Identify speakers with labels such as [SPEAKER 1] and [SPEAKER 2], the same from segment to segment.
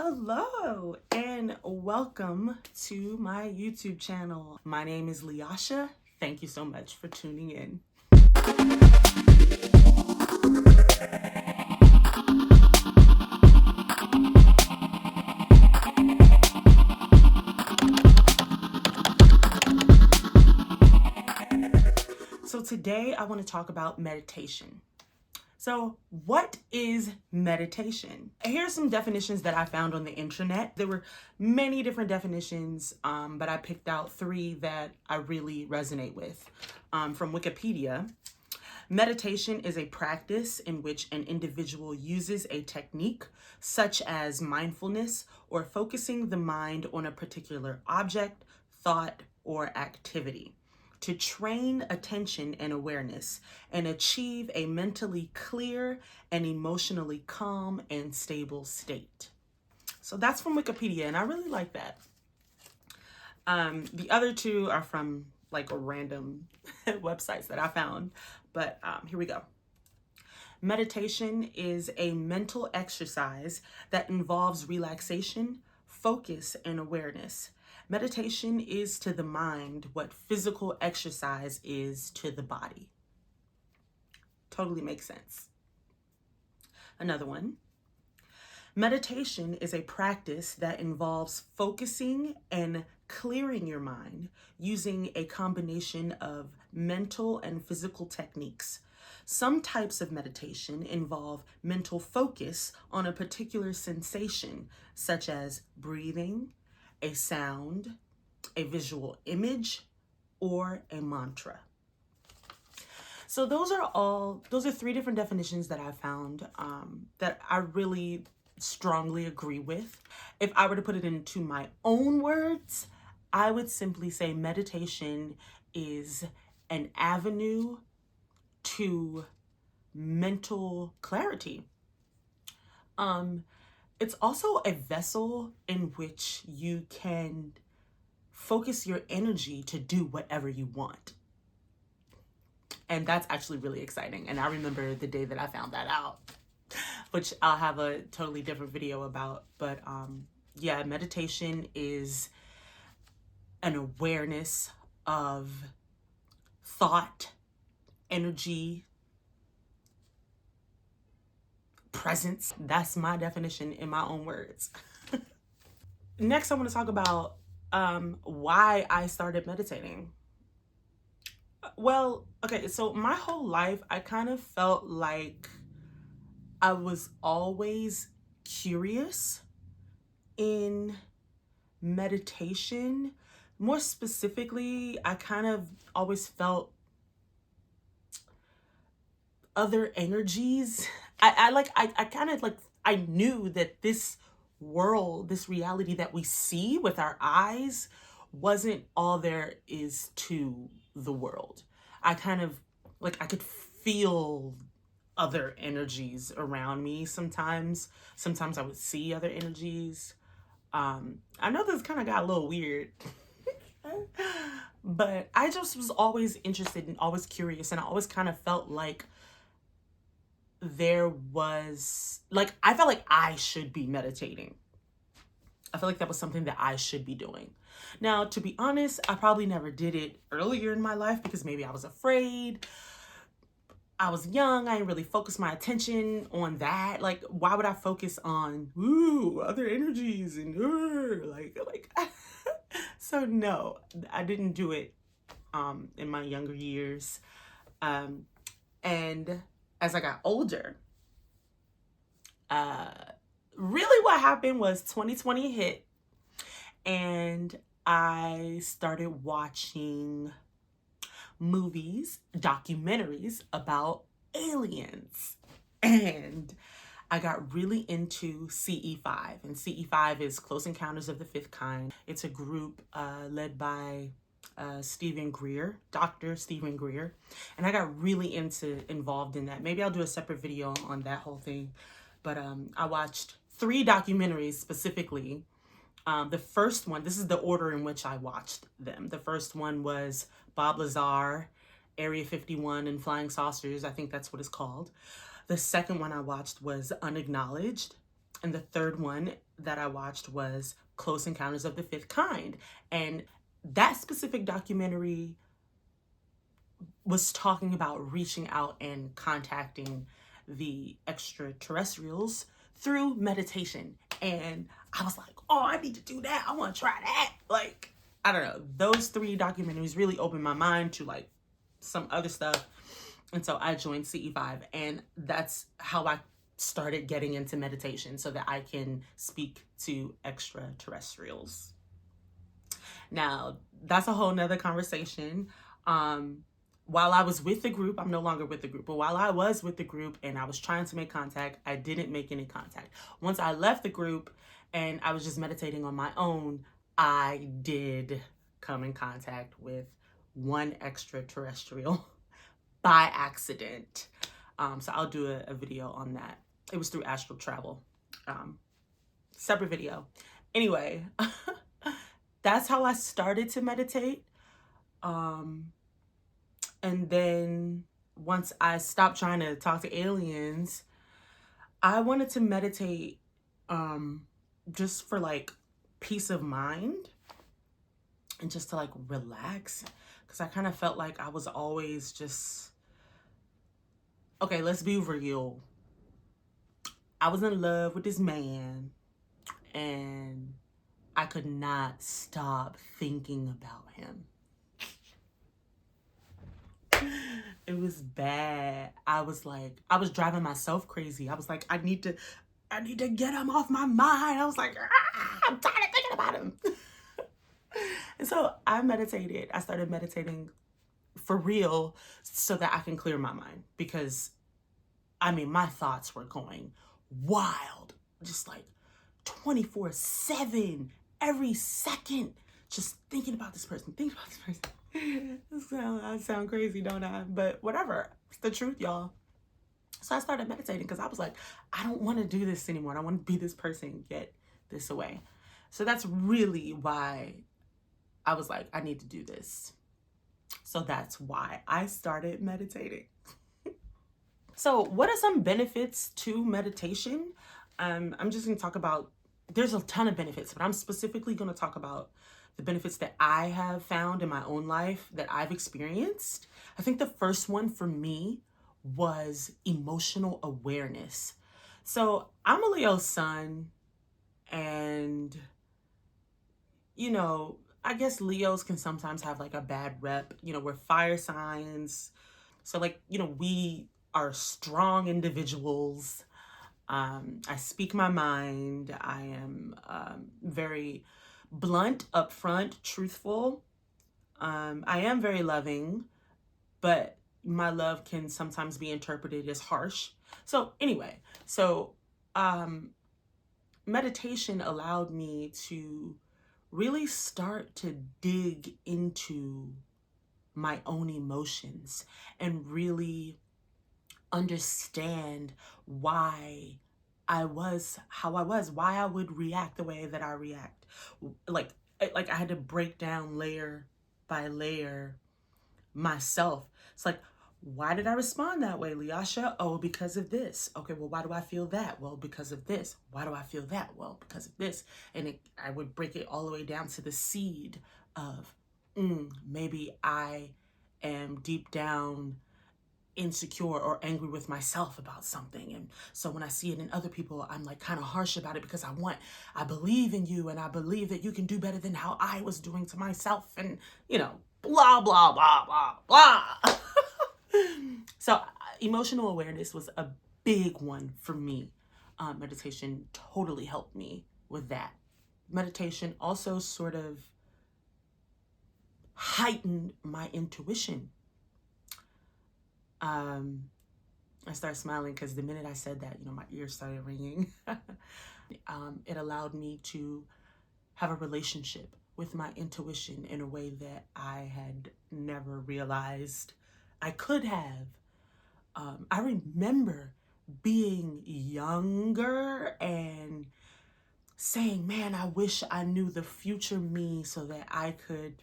[SPEAKER 1] Hello and welcome to my YouTube channel. My name is Liasha. Thank you so much for tuning in. So today I want to talk about meditation. So what is meditation? Here's some definitions that I found on the internet. There were many different definitions, but I picked out three that I really resonate with. From Wikipedia, meditation is a practice in which an individual uses a technique such as mindfulness or focusing the mind on a particular object, thought, or activity to train attention and awareness and achieve a mentally clear and emotionally calm and stable state. So that's from Wikipedia, and I really like that. The other two are from like random websites that I found, but here we go. Meditation is a mental exercise that involves relaxation, focus, and awareness. Meditation is to the mind what physical exercise is to the body. Totally makes sense. Another one. Meditation is a practice that involves focusing and clearing your mind using a combination of mental and physical techniques. Some types of meditation involve mental focus on a particular sensation, such as breathing, a sound, a visual image, or a mantra. So those are three different definitions that I found that I really strongly agree with. If I were to put it into my own words, I would simply say meditation is an avenue to mental clarity. It's also a vessel in which you can focus your energy to do whatever you want. And that's actually really exciting. And I remember the day that I found that out, which I'll have a totally different video about. But yeah, meditation is an awareness of thought, energy, presence. That's my definition in my own words. Next, I want to talk about why I started meditating. Well, okay, so my whole life, I kind of felt like I was always curious in meditation. More specifically, I kind of always felt other energies. I knew that this world, this reality that we see with our eyes wasn't all there is to the world. I could feel other energies around me sometimes. Sometimes I would see other energies. I know this kind of got a little weird, but I just was always interested and always curious, and I always kind of felt like I felt like I should be meditating. I felt like that was something that I should be doing. Now, to be honest, I probably never did it earlier in my life because maybe I was afraid. I was young. I didn't really focus my attention on that. Like, why would I focus on other energies and so no, I didn't do it in my younger years. And as I got older, really what happened was 2020 hit and I started watching movies, documentaries about aliens. And I got really into CE5. And CE5 is Close Encounters of the Fifth Kind. It's a group led by Stephen Greer, Dr. Stephen Greer. And I got really involved in that. Maybe I'll do a separate video on that whole thing. But I watched 3 documentaries specifically. The first one, this is the order in which I watched them. The first one was Bob Lazar, Area 51 and Flying Saucers. I think that's what it's called. The second one I watched was Unacknowledged. And the third one that I watched was Close Encounters of the Fifth Kind. And that specific documentary was talking about reaching out and contacting the extraterrestrials through meditation. And I was like, oh, I need to do that. I want to try that. Like, I don't know. Those three documentaries really opened my mind to like some other stuff. And so I joined CE5, and that's how I started getting into meditation so that I can speak to extraterrestrials. Now, that's a whole nother conversation. While I was with the group, I'm no longer with the group, but while I was with the group and I was trying to make contact, I didn't make any contact. Once I left the group and I was just meditating on my own, I did come in contact with one extraterrestrial by accident. So I'll do a video on that. It was through astral travel. Separate video. Anyway, that's how I started to meditate. And then once I stopped trying to talk to aliens, I wanted to meditate just for like peace of mind and just to like relax, because I kind of felt like I was always just, okay, let's be real. I was in love with this man and I could not stop thinking about him. It was bad. I was driving myself crazy. I was like, I need to get him off my mind. I was like, I'm tired of thinking about him. And so I meditated. I started meditating for real so that I can clear my mind, because I mean, my thoughts were going wild, just like 24/7, every second, just thinking about this person, thinking about this person. I sound crazy, don't I? But whatever. It's the truth, y'all. So I started meditating because I was like, I don't want to do this anymore. I don't want to be this person, get this away. So that's really why I was like, I need to do this. So that's why I started meditating. So what are some benefits to meditation? I'm just going to talk about, there's a ton of benefits, but I'm specifically going to talk about the benefits that I have found in my own life that I've experienced. I think the first one for me was emotional awareness. So I'm a Leo sun, and, you know, I guess Leos can sometimes have like a bad rep. You know, we're fire signs. So like, you know, we are strong individuals. I speak my mind. I am very blunt, upfront, truthful. I am very loving, but my love can sometimes be interpreted as harsh. So anyway, meditation allowed me to really start to dig into my own emotions and really understand why I was how I was, why I would react the way that I react. Like I had to break down layer by layer myself. It's like, why did I respond that way, Leasha? Oh, because of this. Okay, well, why do I feel that? Well, because of this. Why do I feel that? Well, because of this. And I would break it all the way down to the seed of, maybe I am deep down insecure or angry with myself about something. And so when I see it in other people, I'm like kind of harsh about it because I believe in you and I believe that you can do better than how I was doing to myself, and, you know, blah, blah, blah, blah, blah. So emotional awareness was a big one for me. Meditation totally helped me with that. Meditation also sort of heightened my intuition. I started smiling because the minute I said that, you know, my ears started ringing. It allowed me to have a relationship with my intuition in a way that I had never realized I could have. I remember being younger and saying, man, I wish I knew the future me so that I could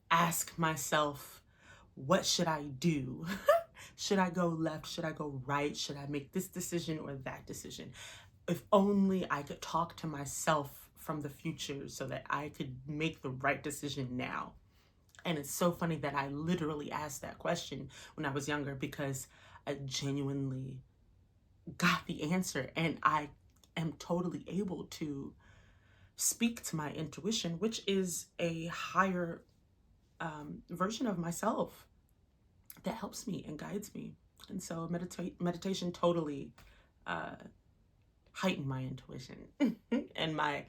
[SPEAKER 1] ask myself, what should I do? Should I go left? Should I go right? Should I make this decision or that decision? if only I could talk to myself from the future so that I could make the right decision now. And it's so funny that I literally asked that question when I was younger, because I genuinely got the answer, and I am totally able to speak to my intuition, which is a higher version of myself that helps me and guides me. And so meditation totally heightened my intuition and my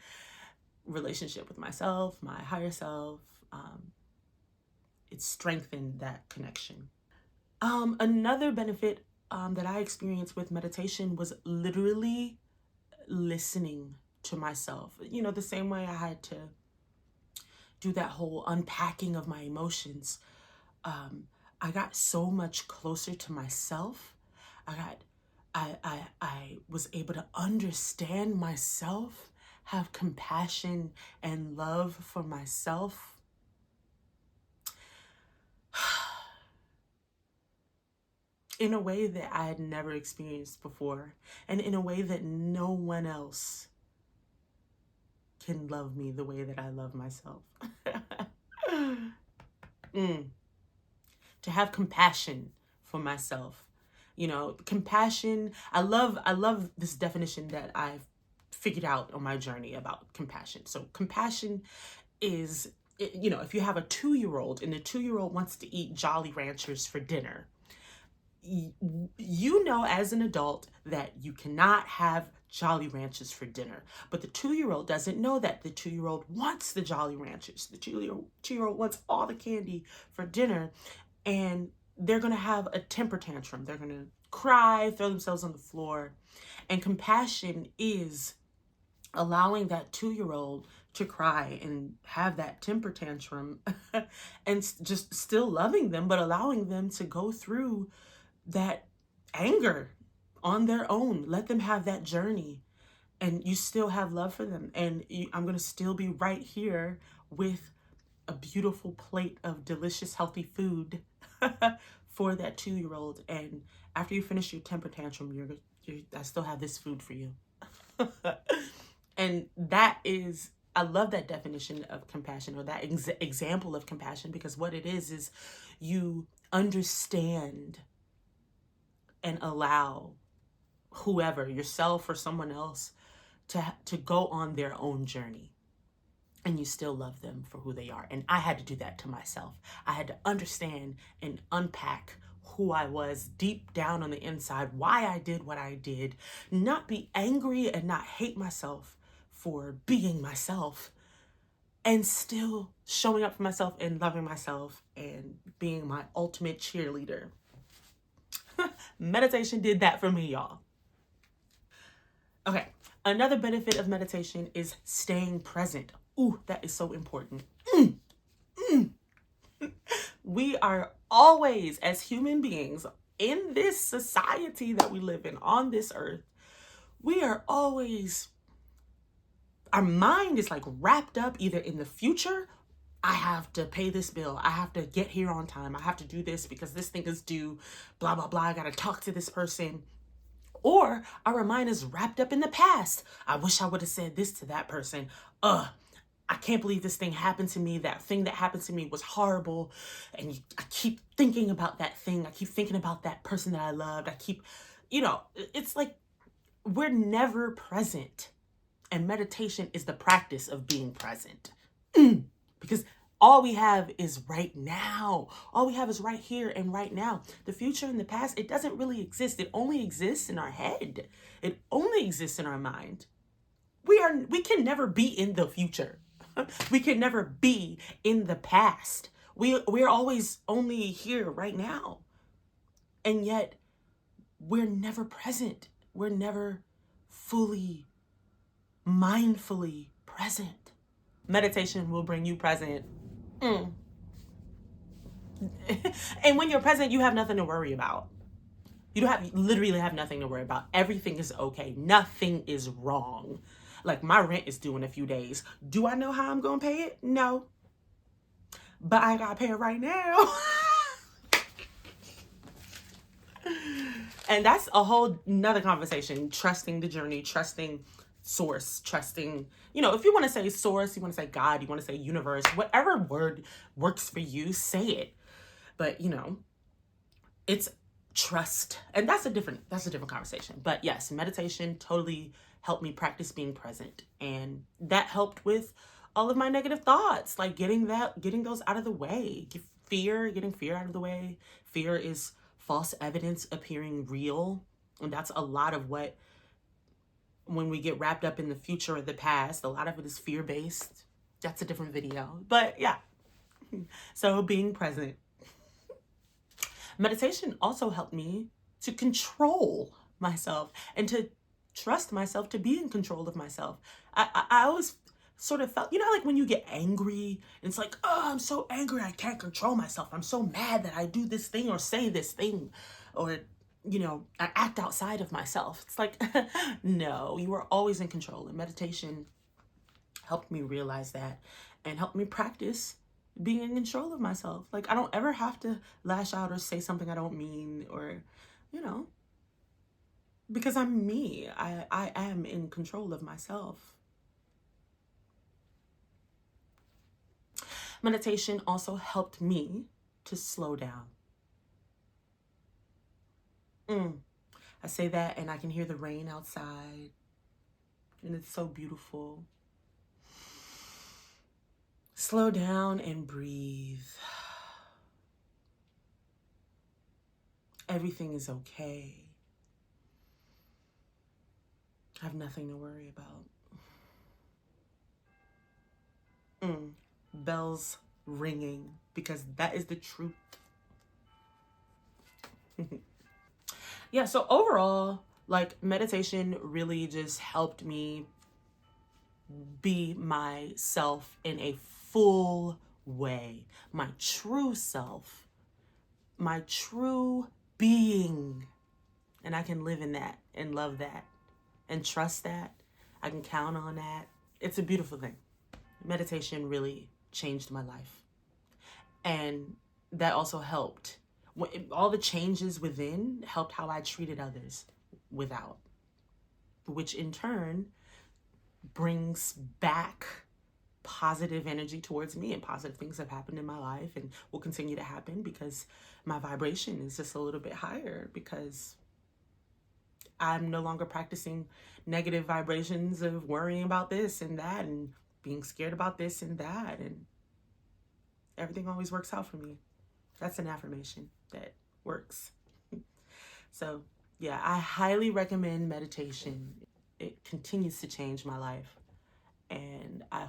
[SPEAKER 1] relationship with myself, my higher self. It strengthened that connection. Another benefit that I experienced with meditation was literally listening to myself. You know, the same way I had to do that whole unpacking of my emotions. I got so much closer to myself. I was able to understand myself, have compassion and love for myself. In a way that I had never experienced before, and in a way that no one else can love me the way that I love myself. To have compassion for myself. You know, compassion, I love this definition that I've figured out on my journey about compassion. So compassion is, you know, if you have a 2-year-old and the 2-year-old wants to eat Jolly Ranchers for dinner, you know as an adult that you cannot have Jolly Ranchers for dinner. But the 2-year-old doesn't know that. The 2-year-old wants the Jolly Ranchers. The 2-year-old wants all the candy for dinner, and they're going to have a temper tantrum. They're going to cry, throw themselves on the floor. And compassion is allowing that 2-year-old to cry and have that temper tantrum and just still loving them, but allowing them to go through that anger on their own. Let them have that journey, and you still have love for them. And I'm going to still be right here with a beautiful plate of delicious, healthy food for that 2-year-old. And after you finish your temper tantrum, I still have this food for you. And that is, I love that definition of compassion, or that example of compassion, because what it is you understand and allow whoever, yourself or someone else, to go on their own journey, and you still love them for who they are. And I had to do that to myself. I had to understand and unpack who I was deep down on the inside, why I did what I did, not be angry and not hate myself for being myself, and still showing up for myself and loving myself and being my ultimate cheerleader. Meditation did that for me, y'all. Okay, another benefit of meditation is staying present. Ooh, that is so important. We are always, as human beings, in this society that we live in, on this earth, we are always, our mind is like wrapped up either in the future. I have to pay this bill. I have to get here on time. I have to do this because this thing is due. Blah, blah, blah. I got to talk to this person. Or our mind is wrapped up in the past. I wish I would have said this to that person. I can't believe this thing happened to me. That thing that happened to me was horrible. And I keep thinking about that thing. I keep thinking about that person that I loved. I keep, it's like we're never present. And meditation is the practice of being present. Because all we have is right now. All we have is right here and right now. The future and the past, it doesn't really exist. It only exists in our head. It only exists in our mind. We can never be in the future. We can never be in the past. We're always only here right now. And yet we're never present. We're never fully, mindfully present. Meditation will bring you present. And when you're present, you have nothing to worry about. You literally have nothing to worry about. Everything is okay. Nothing is wrong. Like, my rent is due in a few days. Do I know how I'm going to pay it? No. But I got to pay it right now. And that's a whole nother conversation. Trusting the journey, trusting source, trusting, if you want to say source, you want to say God, you want to say universe, whatever word works for you, say it. But it's trust. And that's a different conversation. But yes, meditation totally helped me practice being present. And that helped with all of my negative thoughts, like getting those out of the way. Getting fear out of the way. Fear is false evidence appearing real. And that's a lot of what, when we get wrapped up in the future or the past, a lot of it is fear-based. That's a different video. But yeah. So being present. Meditation also helped me to control myself and to trust myself to be in control of myself. I always sort of felt, like when you get angry, and it's like, oh, I'm so angry, I can't control myself. I'm so mad that I do this thing or say this thing, or, I act outside of myself. It's like, no, you are always in control. And meditation helped me realize that and helped me practice being in control of myself. Like, I don't ever have to lash out or say something I don't mean, or, because I'm me. I am in control of myself. Meditation also helped me to slow down. I say that and I can hear the rain outside, and it's so beautiful. Slow down and breathe. Everything is okay. I have nothing to worry about. Bells ringing, because that is the truth. Yeah, so overall, like, meditation really just helped me be myself in a full way. My true self, my true being. And I can live in that and love that and trust that. I can count on that. It's a beautiful thing. Meditation really changed my life. And that also helped. All the changes within helped how I treated others without, which in turn brings back positive energy towards me, and positive things have happened in my life and will continue to happen because my vibration is just a little bit higher, because I'm no longer practicing negative vibrations of worrying about this and that and being scared about this and that, and everything always works out for me. That's an affirmation that works. So yeah, I highly recommend meditation. It continues to change my life. And I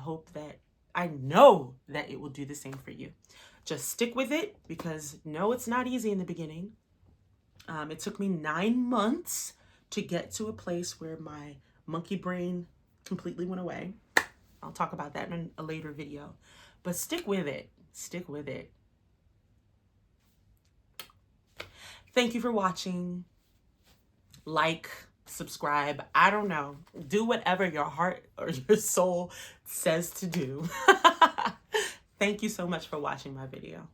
[SPEAKER 1] know that it will do the same for you. Just stick with it, because no, it's not easy in the beginning. It took me 9 months to get to a place where my monkey brain completely went away. I'll talk about that in a later video. But stick with it. Stick with it. Thank you for watching. Like, subscribe. I don't know. Do whatever your heart or your soul says to do. Thank you so much for watching my video.